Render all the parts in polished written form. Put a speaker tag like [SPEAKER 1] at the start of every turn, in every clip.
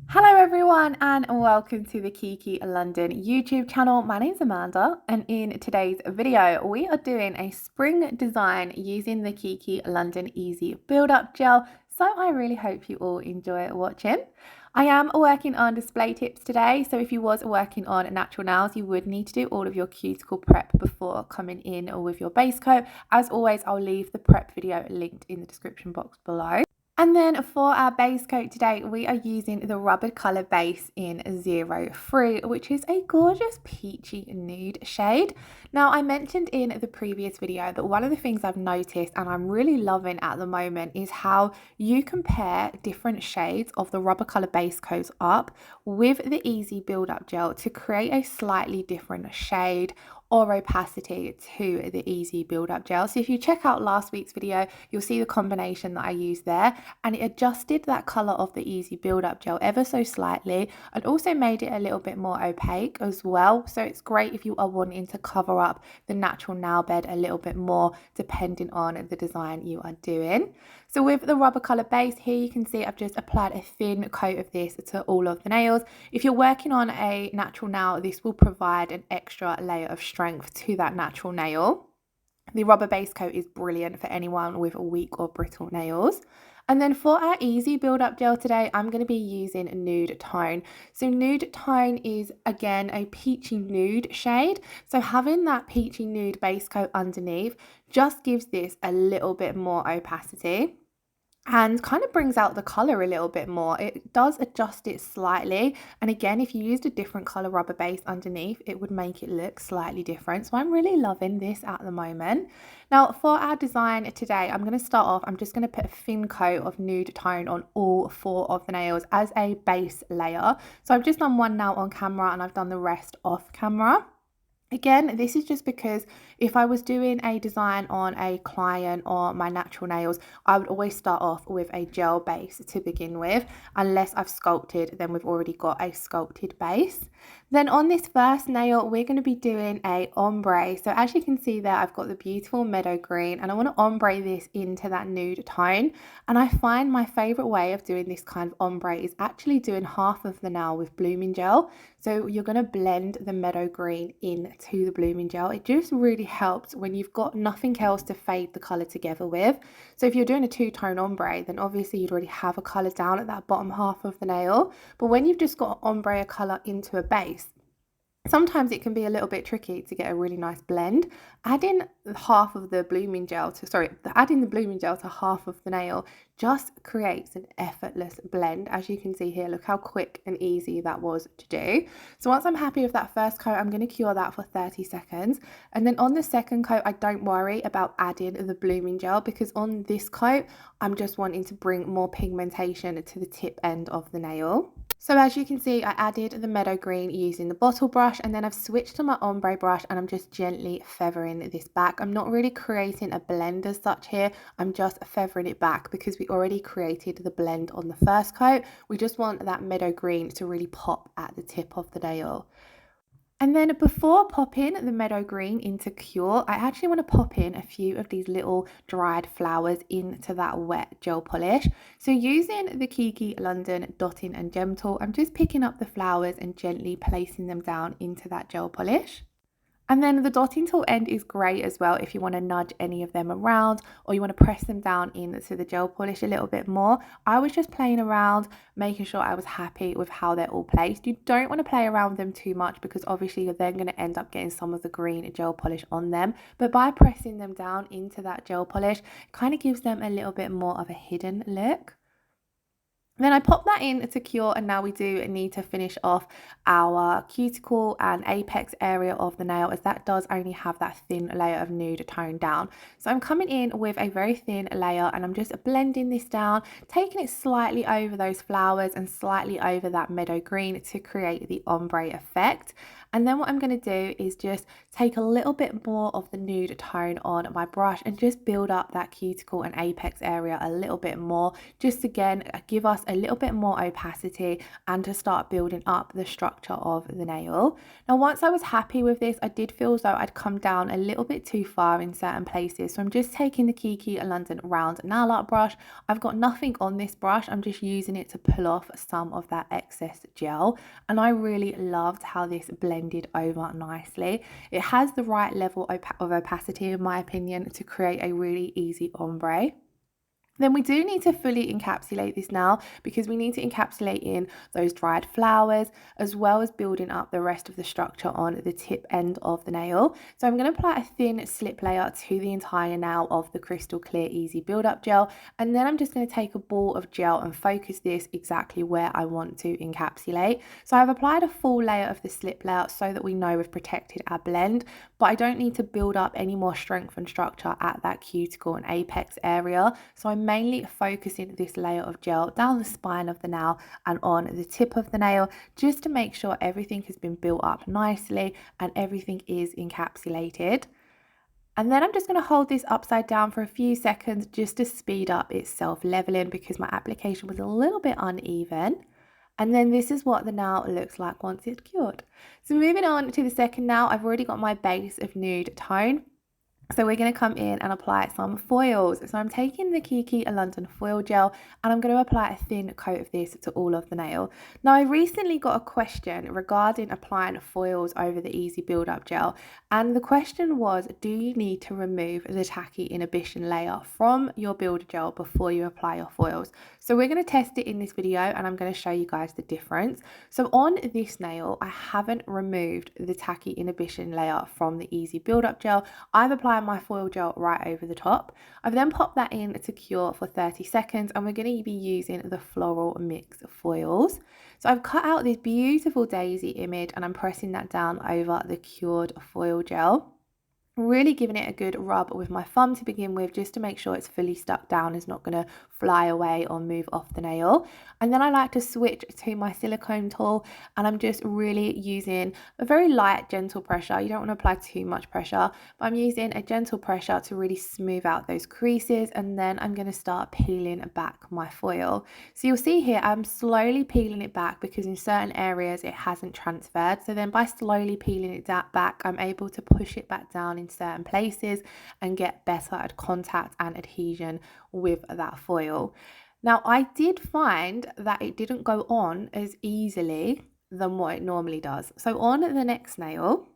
[SPEAKER 1] Hello everyone and welcome to the Kiki London YouTube channel. My name is Amanda and in today's video we are doing a spring design using the Kiki London Easy Build Up Gel. So I really hope you all enjoy watching. I am working on display tips today, so if you was working on natural nails you would need to do all of your cuticle prep before coming in with your base coat. As always, I'll leave the prep video linked in the description box below. And then for our base coat today, we are using the rubber colour base in 03, which is a gorgeous peachy nude shade. Now, I mentioned in the previous video that one of the things I've noticed and I'm really loving at the moment is how you compare different shades of the rubber colour base coats up with the Easy Build Up Gel to create a slightly different shade or opacity to the Easy Build Up Gel. So if you check out last week's video, you'll see the combination that I used there, and it adjusted that colour of the Easy Build Up Gel ever so slightly and also made it a little bit more opaque as well. So it's great if you are wanting to cover up the natural nail bed a little bit more depending on the design you are doing. So with the rubber colour base here, you can see I've just applied a thin coat of this to all of the nails. If you're working on a natural nail, this will provide an extra layer of strength to that natural nail. The rubber base coat is brilliant for anyone with weak or brittle nails. And then for our Easy Build Up Gel today, I'm going to be using Nude Tone. So Nude Tone is, again, a peachy nude shade. So having that peachy nude base coat underneath just gives this a little bit more opacity and kind of brings out the colour a little bit more. It does adjust it slightly, and again, if you used a different colour rubber base underneath, it would make it look slightly different. So I'm really loving this at the moment. Now for our design today, I'm going to start off, I'm just going to put a thin coat of Nude Tone on all 4 of the nails as a base layer. So I've just done one now on camera and I've done the rest off camera. Again, this is just because if I was doing a design on a client or my natural nails, I would always start off with a gel base to begin with. Unless I've sculpted, then we've already got a sculpted base. Then on this first nail, we're going to be doing a ombre. So as you can see there, I've got the beautiful meadow green and I want to ombre this into that nude tone. And I find my favorite way of doing this kind of ombre is actually doing half of the nail with blooming gel. So you're going to blend the meadow green into the blooming gel. It just really helps when you've got nothing else to fade the colour together with. So if you're doing a two-tone ombre, then obviously you'd already have a colour down at that bottom half of the nail. But when you've just got ombre colour into a base, sometimes it can be a little bit tricky to get a really nice blend. Adding the blooming gel to half of the nail just creates an effortless blend. As you can see here, look how quick and easy that was to do. So once I'm happy with that first coat, I'm going to cure that for 30 seconds. And then on the second coat, I don't worry about adding the blooming gel because on this coat, I'm just wanting to bring more pigmentation to the tip end of the nail. So as you can see, I added the meadow green using the bottle brush, and then I've switched to my ombre brush and I'm just gently feathering this back. I'm not really creating a blend as such here. I'm just feathering it back because we already created the blend on the first coat. We just want that meadow green to really pop at the tip of the nail. And then before popping the meadow green into cure, I actually want to pop in a few of these little dried flowers into that wet gel polish. So using the Kiki London Dotting and Gem Tool, I'm just picking up the flowers and gently placing them down into that gel polish. And then the dotting tool end is great as well if you want to nudge any of them around or you want to press them down into the gel polish a little bit more. I was just playing around, making sure I was happy with how they're all placed. You don't want to play around with them too much because obviously you're then going to end up getting some of the green gel polish on them. But by pressing them down into that gel polish, it kind of gives them a little bit more of a hidden look. Then I pop that in to cure, and now we do need to finish off our cuticle and apex area of the nail, as that does only have that thin layer of nude tone down. So I'm coming in with a very thin layer and I'm just blending this down, taking it slightly over those flowers and slightly over that meadow green to create the ombre effect. And then what I'm going to do is just take a little bit more of the nude tone on my brush and just build up that cuticle and apex area a little bit more, just again give us a little bit more opacity and to start building up the structure of the nail. Now, once I was happy with this, I did feel as though I'd come down a little bit too far in certain places. So I'm just taking the Kiki London round nail art brush. I've got nothing on this brush. I'm just using it to pull off some of that excess gel. And I really loved how this blended over nicely. It has the right level of opacity, in my opinion, to create a really easy ombre. Then we do need to fully encapsulate this now, because we need to encapsulate in those dried flowers as well as building up the rest of the structure on the tip end of the nail. So I'm going to apply a thin slip layer to the entire nail of the Crystal Clear Easy Build Up Gel, and then I'm just going to take a ball of gel and focus this exactly where I want to encapsulate. So I've applied a full layer of the slip layer so that we know we've protected our blend, but I don't need to build up any more strength and structure at that cuticle and apex area. So I'm mainly focusing this layer of gel down the spine of the nail and on the tip of the nail, just to make sure everything has been built up nicely and everything is encapsulated. And then I'm just going to hold this upside down for a few seconds just to speed up its self-leveling, because my application was a little bit uneven. And then this is what the nail looks like once it's cured. So moving on to the second nail, I've already got my base of nude tone. So we're going to come in and apply some foils. So I'm taking the Kiki London foil gel and I'm going to apply a thin coat of this to all of the nail. Now, I recently got a question regarding applying foils over the Easy Build Up Gel, and the question was, do you need to remove the tacky inhibition layer from your builder gel before you apply your foils? So we're going to test it in this video and I'm going to show you guys the difference. So on this nail, I haven't removed the tacky inhibition layer from the Easy Build Up Gel. I've applied my foil gel right over the top. I've then popped that in to cure for 30 seconds and we're going to be using the Floral Mix Foils. So I've cut out this beautiful daisy image and I'm pressing that down over the cured foil gel. Really giving it a good rub with my thumb to begin with, just to make sure it's fully stuck down, it's not going to fly away or move off the nail. And then I like to switch to my silicone tool and I'm just really using a very light, gentle pressure. You don't want to apply too much pressure, but I'm using a gentle pressure to really smooth out those creases, and then I'm going to start peeling back my foil. So you'll see here I'm slowly peeling it back because in certain areas it hasn't transferred. So then by slowly peeling it back, I'm able to push it back down in certain places and get better at contact and adhesion with that foil. Now, I did find that it didn't go on as easily than what it normally does. So on the next nail,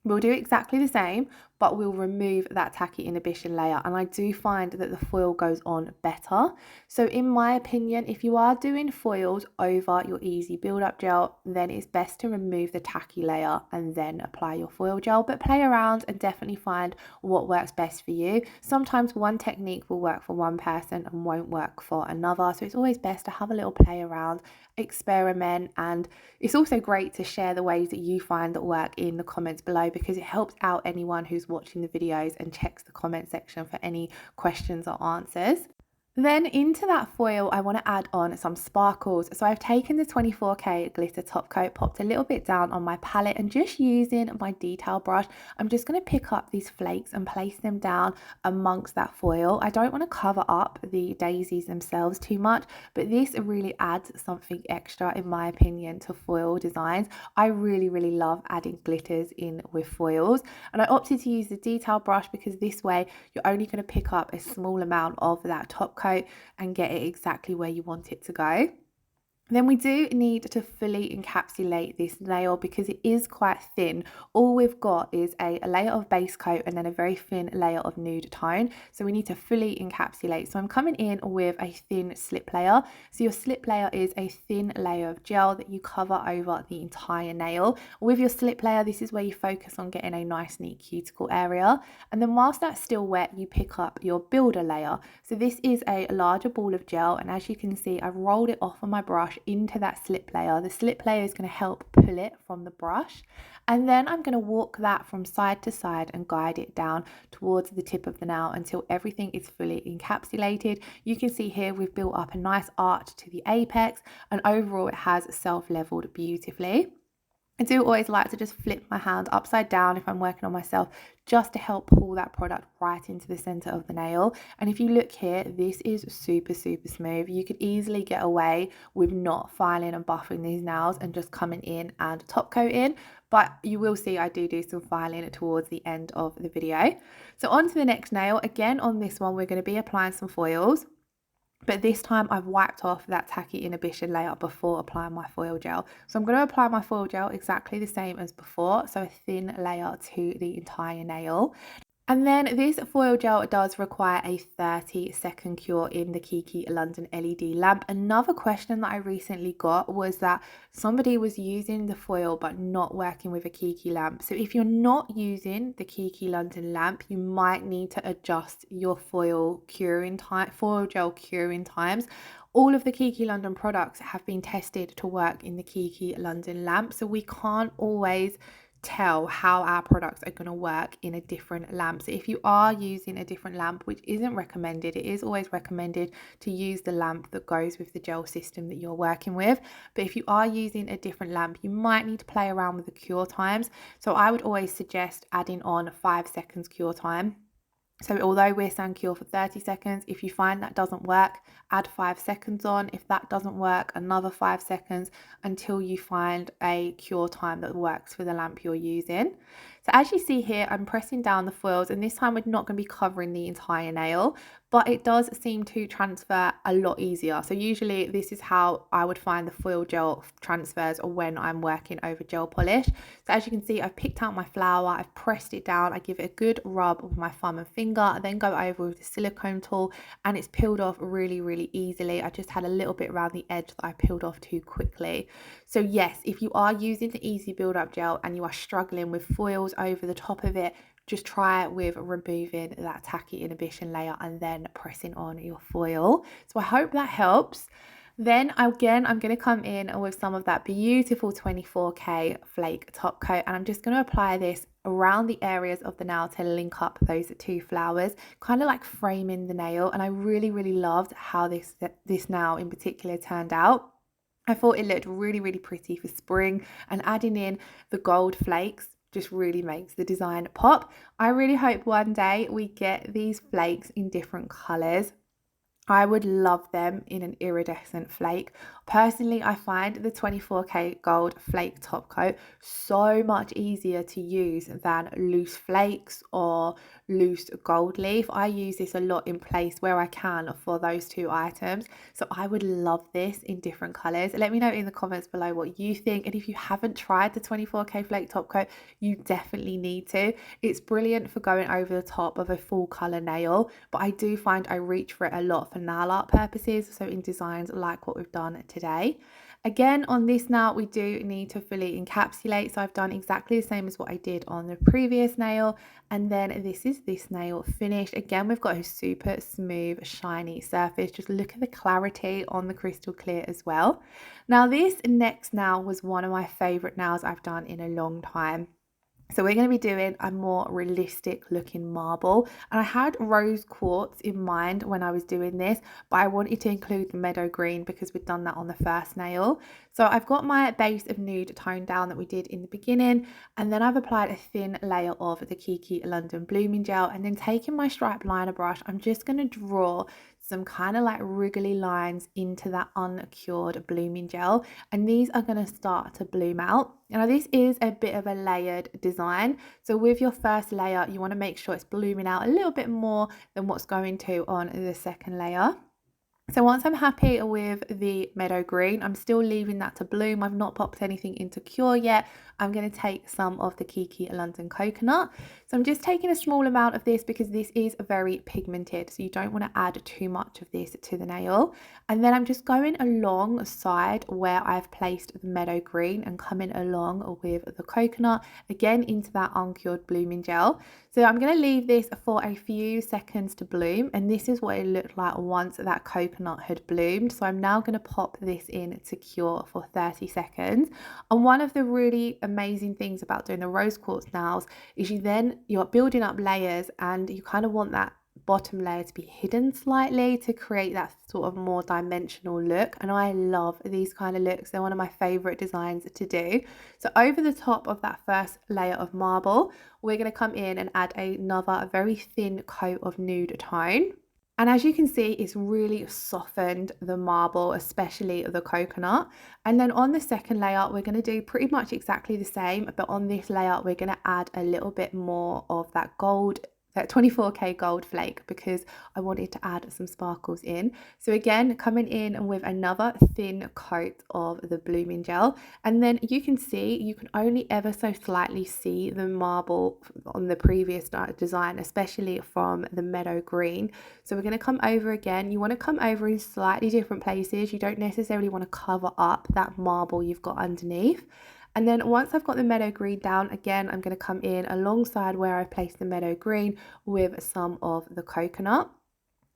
[SPEAKER 1] we'll do exactly the same, but we'll remove that tacky inhibition layer, and I do find that the foil goes on better. So in my opinion, if you are doing foils over your Easy Build Up Gel, then it's best to remove the tacky layer and then apply your foil gel, but play around and definitely find what works best for you. Sometimes one technique will work for one person and won't work for another, so it's always best to have a little play around, experiment, and it's also great to share the ways that you find that work in the comments below, because it helps out anyone who's watching the videos and checks the comment section for any questions or answers. Then into that foil, I want to add on some sparkles. So I've taken the 24K glitter top coat, popped a little bit down on my palette, and just using my detail brush, I'm just going to pick up these flakes and place them down amongst that foil. I don't want to cover up the daisies themselves too much, but this really adds something extra, in my opinion, to foil designs. I really love adding glitters in with foils, and I opted to use the detail brush because this way you're only going to pick up a small amount of that top coat and get it exactly where you want it to go. Then we do need to fully encapsulate this nail because it is quite thin. All we've got is a layer of base coat and then a very thin layer of nude tone. So we need to fully encapsulate. So I'm coming in with a thin slip layer. So your slip layer is a thin layer of gel that you cover over the entire nail. With your slip layer, this is where you focus on getting a nice neat cuticle area. And then whilst that's still wet, you pick up your builder layer. So this is a larger ball of gel, and as you can see, I've rolled it off on my brush into that slip layer. The slip layer is going to help pull it from the brush, and then I'm going to walk that from side to side and guide it down towards the tip of the nail until everything is fully encapsulated. You can see here we've built up a nice arch to the apex, and overall it has self-leveled beautifully. I do always like to just flip my hand upside down if I'm working on myself, just to help pull that product right into the center of the nail. And if you look here, this is super, super smooth. You could easily get away with not filing and buffing these nails and just coming in and top coating. But you will see I do some filing towards the end of the video. So on to the next nail. Again, on this one, we're going to be applying some foils. But this time I've wiped off that tacky inhibition layer before applying my foil gel. So I'm going to apply my foil gel exactly the same as before, so a thin layer to the entire nail. And then this foil gel does require a 30-second cure in the Kiki London LED lamp. Another question that I recently got was that somebody was using the foil but not working with a Kiki lamp. So if you're not using the Kiki London lamp, you might need to adjust your foil gel curing times. All of the Kiki London products have been tested to work in the Kiki London lamp, so we can't always tell how our products are going to work in a different lamp. So if you are using a different lamp, which isn't recommended, it is always recommended to use the lamp that goes with the gel system that you're working with. But if you are using a different lamp, you might need to play around with the cure times. So I would always suggest adding on 5 seconds cure time. So although we're saying cure for 30 seconds, if you find that doesn't work, add 5 seconds on. If that doesn't work, another 5 seconds until you find a cure time that works for the lamp you're using. So as you see here, I'm pressing down the foils, and this time we're not going to be covering the entire nail, but it does seem to transfer a lot easier. So usually this is how I would find the foil gel transfers when I'm working over gel polish. So as you can see, I've picked out my flower, I've pressed it down, I give it a good rub with my thumb and finger, and then go over with the silicone tool, and it's peeled off really, really easily. I just had a little bit around the edge that I peeled off too quickly. So yes, if you are using the Easy Build Up Gel and you are struggling with foils over the top of it, just try it with removing that tacky inhibition layer and then pressing on your foil. So I hope that helps. Then again, I'm going to come in with some of that beautiful 24K flake top coat, and I'm just going to apply this around the areas of the nail to link up those two flowers, kind of like framing the nail. And I really, really loved how this nail in particular turned out. I thought it looked really, really pretty for spring, and adding in the gold flakes just really makes the design pop. I really hope one day we get these flakes in different colours. I would love them in an iridescent flake. Personally, I find the 24K gold flake top coat so much easier to use than loose flakes or loose gold leaf. I use this a lot in place where I can for those two items. So I would love this in different colours. Let me know in the comments below what you think. And if you haven't tried the 24K flake top coat, you definitely need to. It's brilliant for going over the top of a full colour nail, but I do find I reach for it a lot for nail art purposes, so in designs like what we've done today. Again, on this nail we do need to fully encapsulate, so I've done exactly the same as what I did on the previous nail, and then this is this nail finished. Again, we've got a super smooth shiny surface. Just look at the clarity on the crystal clear as well. Now this next nail was one of my favorite nails I've done in a long time. So we're going to be doing a more realistic looking marble, and I had rose quartz in mind when I was doing this, but I wanted to include the Meadow Green because we'd done that on the first nail. So I've got my base of Nude toned down that we did in the beginning, and then I've applied a thin layer of the Kiki London blooming gel, and then taking my stripe liner brush, I'm just going to draw some kind of like wriggly lines into that uncured blooming gel, and these are going to start to bloom out. Now this is a bit of a layered design, so with your first layer you want to make sure it's blooming out a little bit more than what's going to on the second layer. So once I'm happy with the Meadow Green, I'm still leaving that to bloom. I've not popped anything into cure yet. I'm going to take some of the Kiki London Coconut. So I'm just taking a small amount of this because this is very pigmented, so you don't want to add too much of this to the nail. And then I'm just going alongside where I've placed the Meadow Green and coming along with the coconut, again into that uncured blooming gel. So I'm going to leave this for a few seconds to bloom, and this is what it looked like once that coconut had bloomed. So I'm now going to pop this in to cure for 30 seconds. And one of the really amazing things about doing the rose quartz nails is you're building up layers, and you kind of want that bottom layer to be hidden slightly to create that sort of more dimensional look. And I love these kind of looks. They're one of my favorite designs to do. So over the top of that first layer of marble, we're going to come in and add another very thin coat of nude tone. And as you can see, it's really softened the marble, especially the coconut. And then on the second layer, we're going to do pretty much exactly the same, but on this layer, we're going to add a little bit more of that gold, that 24K gold flake, because I wanted to add some sparkles in. So again, coming in with another thin coat of the blooming gel. And then you can see, you can only ever so slightly see the marble on the previous design, especially from the Meadow Green. So we're going to come over again. You want to come over in slightly different places. You don't necessarily want to cover up that marble you've got underneath. And then once I've got the Meadow Green down, again, I'm going to come in alongside where I placed the Meadow Green with some of the coconut.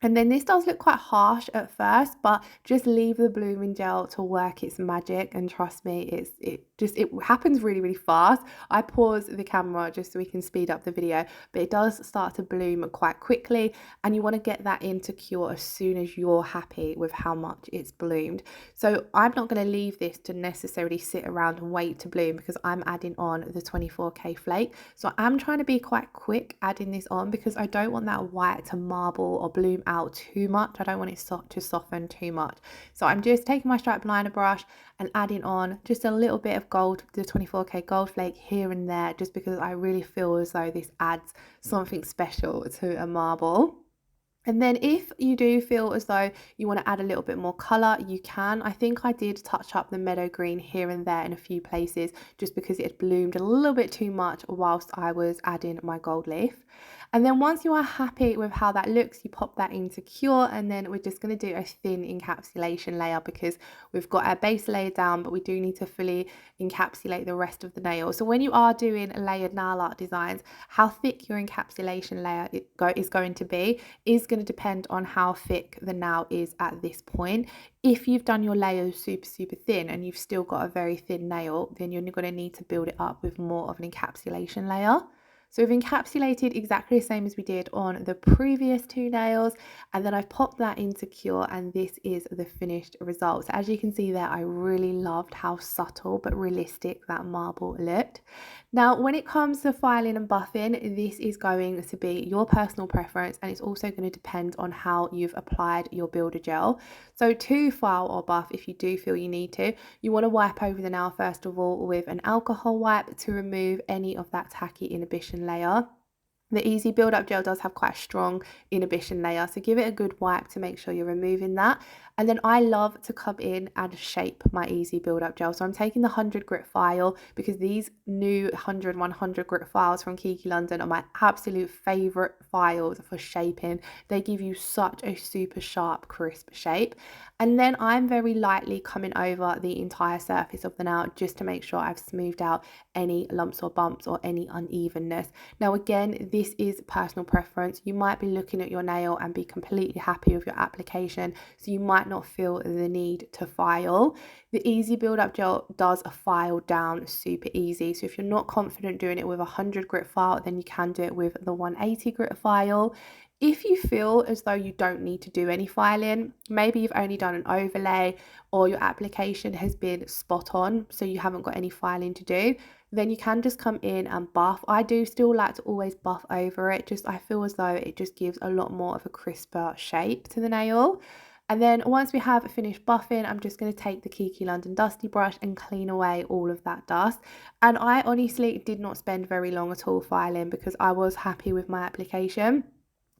[SPEAKER 1] And then this does look quite harsh at first, but just leave the blooming gel to work its magic, and trust me, it happens really, really fast. I pause the camera just so we can speed up the video, but it does start to bloom quite quickly, and you want to get that into cure as soon as you're happy with how much it's bloomed. So I'm not going to leave this to necessarily sit around and wait to bloom, because I'm adding on the 24K flake. So I'm trying to be quite quick adding this on, because I don't want that white to marble or bloom out too much. I don't want it to soften too much. So I'm just taking my stripe liner brush and adding on just a little bit of gold, the 24K gold flake here and there, just because I really feel as though this adds something special to a marble. And then if you do feel as though you want to add a little bit more colour, you can. I think I did touch up the Meadow Green here and there in a few places, just because it had bloomed a little bit too much whilst I was adding my gold leaf. And then once you are happy with how that looks, you pop that into cure, and then we're just going to do a thin encapsulation layer, because we've got our base layer down, but we do need to fully encapsulate the rest of the nail. So when you are doing layered nail art designs, how thick your encapsulation layer is going to be is going to depend on how thick the nail is at this point. If you've done your layers super, super thin and you've still got a very thin nail, then you're going to need to build it up with more of an encapsulation layer. So we've encapsulated exactly the same as we did on the previous two nails, and then I've popped that into cure, and this is the finished result. So as you can see there, I really loved how subtle but realistic that marble looked. Now, when it comes to filing and buffing, this is going to be your personal preference, and it's also going to depend on how you've applied your builder gel. So to file or buff, if you do feel you need to, you want to wipe over the nail first of all with an alcohol wipe to remove any of that tacky inhibition layer. The Easy Build Up Gel does have quite a strong inhibition layer, so give it a good wipe to make sure you're removing that. And then I love to come in and shape my Easy Build Up Gel. So I'm taking the 100 grit file, because these new 100 grit files from Kiki London are my absolute favourite files for shaping. They give you such a super sharp, crisp shape. And then I'm very lightly coming over the entire surface of the nail, just to make sure I've smoothed out any lumps or bumps or any unevenness. Now again, this is personal preference. You might be looking at your nail and be completely happy with your application, so you might not feel the need to file. The Easy Build Up Gel does a file down super easy, so if you're not confident doing it with a 100 grit file, then you can do it with the 180 grit file. If you feel as though you don't need to do any filing, maybe you've only done an overlay or your application has been spot on, so you haven't got any filing to do, then you can just come in and buff. I do still like to always buff over it, just I feel as though it just gives a lot more of a crisper shape to the nail. And then once we have finished buffing, I'm just going to take the Kiki London Dusty Brush and clean away all of that dust. And I honestly did not spend very long at all filing, because I was happy with my application.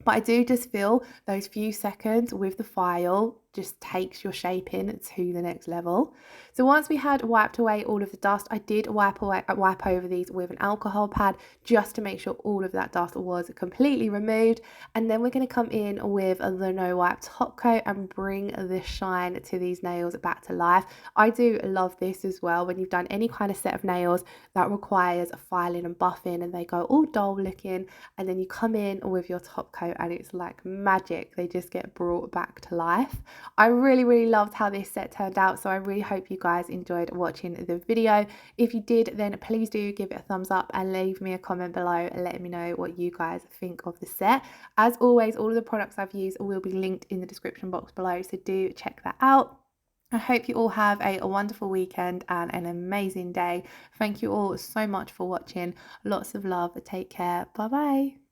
[SPEAKER 1] But I do just feel those few seconds with the file just takes your shaping to the next level. So once we had wiped away all of the dust, I did wipe over these with an alcohol pad, just to make sure all of that dust was completely removed. And then we're going to come in with the No Wipe top coat and bring the shine to these nails back to life. I do love this as well, when you've done any kind of set of nails that requires filing and buffing and they go all dull looking, and then you come in with your top coat and it's like magic. They just get brought back to life. I really, really loved how this set turned out, so I really hope you guys enjoyed watching the video. If you did, then please do give it a thumbs up and leave me a comment below letting me know what you guys think of the set. As always, all of the products I've used will be linked in the description box below, so do check that out. I hope you all have a wonderful weekend and an amazing day. Thank you all so much for watching. Lots of love. Take care. Bye bye.